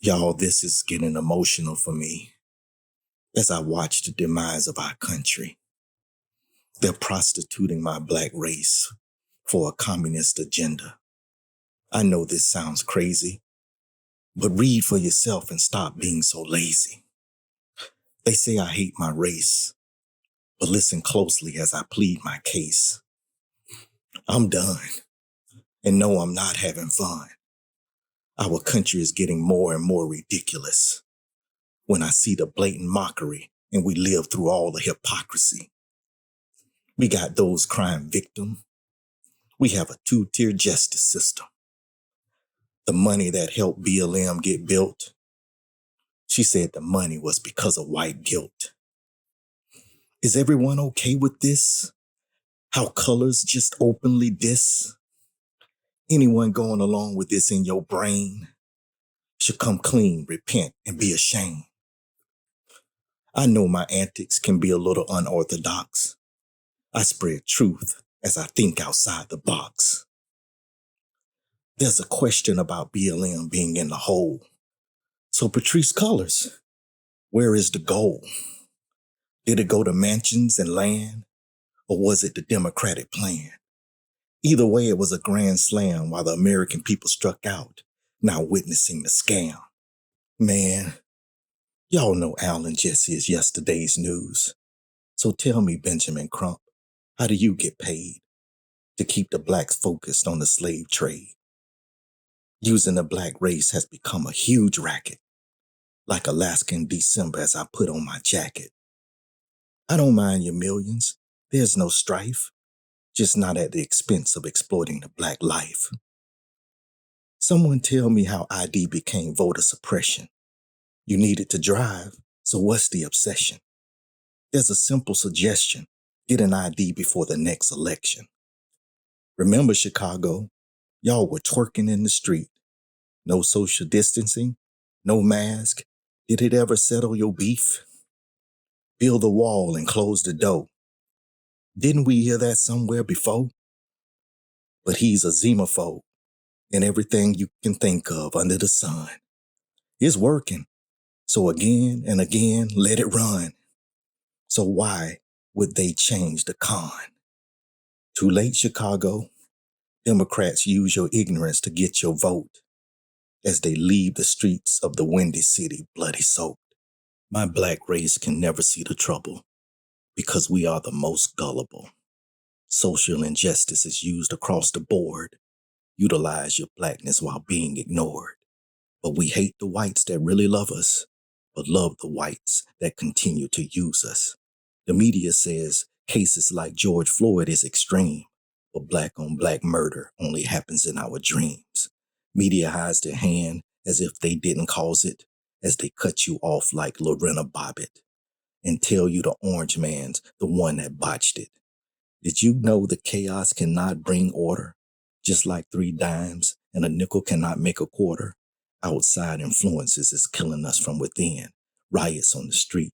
Y'all, this is getting emotional for me as I watch the demise of our country. They're prostituting my black race for a communist agenda. I know this sounds crazy, but read for yourself and stop being so lazy. They say I hate my race, but listen closely as I plead my case. I'm done, and no, I'm not having fun. Our country is getting more and more ridiculous when I see the blatant mockery and we live through all the hypocrisy. We got those crime victims. We have a two-tier justice system. The money that helped BLM get built, she said the money was because of white guilt. Is everyone okay with this? How colors just openly diss? Anyone going along with this in your brain should come clean, repent, and be ashamed. I know my antics can be a little unorthodox. I spread truth as I think outside the box. There's a question about BLM being in the hole. So Patrice Cullors, where is the goal? Did it go to mansions and land, or was it the Democratic plan? Either way, it was a grand slam while the American people struck out, now witnessing the scam. Man, y'all know Alan Jesse is yesterday's news. So tell me, Benjamin Crump, how do you get paid to keep the blacks focused on the slave trade? Using the black race has become a huge racket, like Alaska in December as I put on my jacket. I don't mind your millions. There's no strife, just not at the expense of exploiting the black life. Someone tell me how ID became voter suppression. You needed to drive, so what's the obsession? There's a simple suggestion. Get an ID before the next election. Remember Chicago? Y'all were twerking in the street. No social distancing, no mask. Did it ever settle your beef? Build the wall and close the door. Didn't we hear that somewhere before? But he's a xenophobe, and everything you can think of under the sun. It's working. So again and again, let it run. So why would they change the con? Too late, Chicago. Democrats use your ignorance to get your vote as they leave the streets of the Windy City bloody soaked. My black race can never see the trouble because we are the most gullible. Social injustice is used across the board. Utilize your blackness while being ignored. But we hate the whites that really love us, but love the whites that continue to use us. The media says cases like George Floyd is extreme, but black on black murder only happens in our dreams. Media hides their hand as if they didn't cause it, as they cut you off like Lorena Bobbitt and tell you the orange man's the one that botched it. Did you know the chaos cannot bring order? Just like 3 dimes and a nickel cannot make a quarter. Outside influences is killing us from within. Riots on the street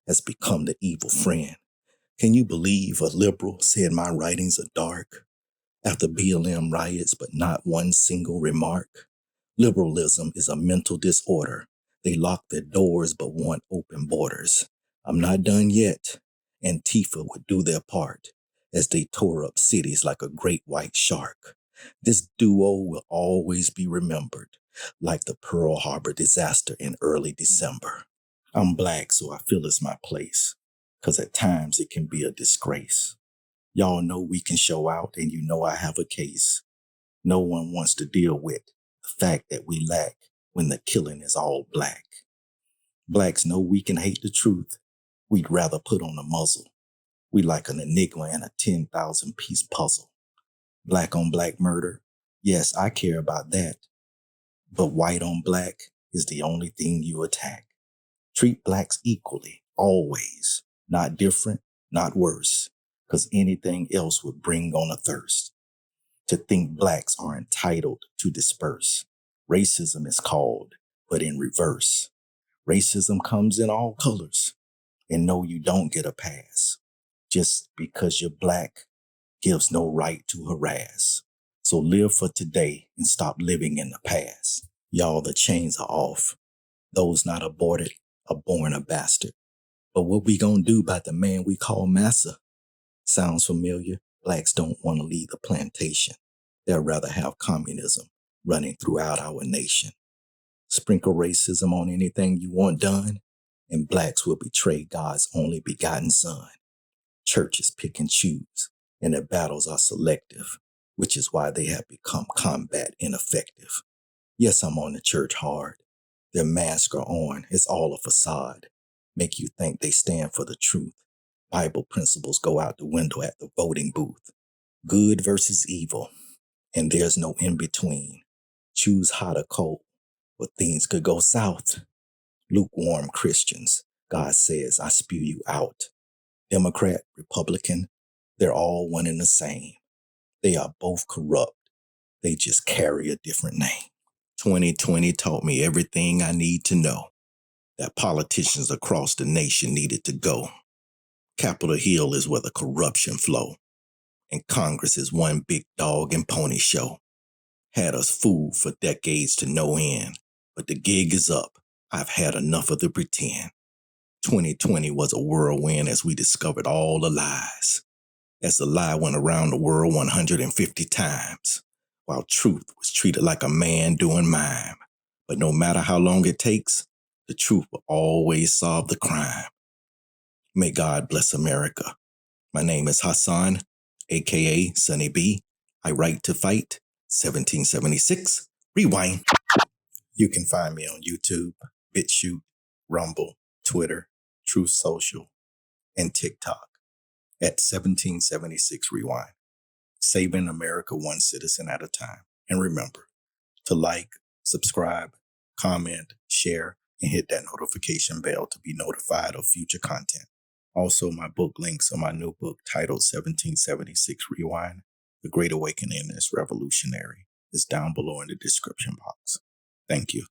has become the evil friend. Can you believe a liberal said my writings are dark? After BLM riots, but not one single remark. Liberalism is a mental disorder. They lock their doors but want open borders. I'm not done yet. Antifa would do their part as they tore up cities like a great white shark. This duo will always be remembered, like the Pearl Harbor disaster in early December. I'm black, so I feel it's my place, 'cause at times it can be a disgrace. Y'all know we can show out, and you know I have a case. No one wants to deal with the fact that we lack when the killing is all black. Blacks know we can hate the truth. We'd rather put on a muzzle. We like an enigma and a 10,000-piece puzzle. Black on black murder, yes, I care about that. But white on black is the only thing you attack. Treat blacks equally, always. Not different, not worse, 'cause anything else would bring on a thirst. To think blacks are entitled to disperse. Racism is called, but in reverse. Racism comes in all colors. And no, you don't get a pass. Just because you're black gives no right to harass. So live for today and stop living in the past. Y'all, the chains are off. Those not aborted are born a bastard. But what we gonna do about the man we call massa? Sounds familiar? Blacks don't want to leave the plantation. They'd rather have communism running throughout our nation. Sprinkle racism on anything you want done, and blacks will betray God's only begotten son. Churches pick and choose, and their battles are selective, which is why they have become combat ineffective. Yes, I'm on the church hard. Their masks are on. It's all a facade. Make you think they stand for the truth. Bible principles go out the window at the voting booth. Good versus evil, and there's no in between. Choose hot or cold, but things could go south. Lukewarm Christians, God says, I spew you out. Democrat, Republican, they're all one and the same. They are both corrupt. They just carry a different name. 2020 taught me everything I need to know, that politicians across the nation needed to go. Capitol Hill is where the corruption flow, and Congress is one big dog and pony show. Had us fooled for decades to no end, but the gig is up. I've had enough of the pretend. 2020 was a whirlwind as we discovered all the lies, as the lie went around the world 150 times, while truth was treated like a man doing mime. But no matter how long it takes, the truth will always solve the crime. May God bless America. My name is Hassan, aka Sonny B. I write to fight, 1776. Rewind. You can find me on YouTube, BitChute, Rumble, Twitter, Truth Social, and TikTok at 1776 Rewind. Saving America one citizen at a time. And remember to like, subscribe, comment, share, and hit that notification bell to be notified of future content. Also, my book links on my new book titled 1776 Rewind, The Great Awakening is Revolutionary, is down below in the description box. Thank you.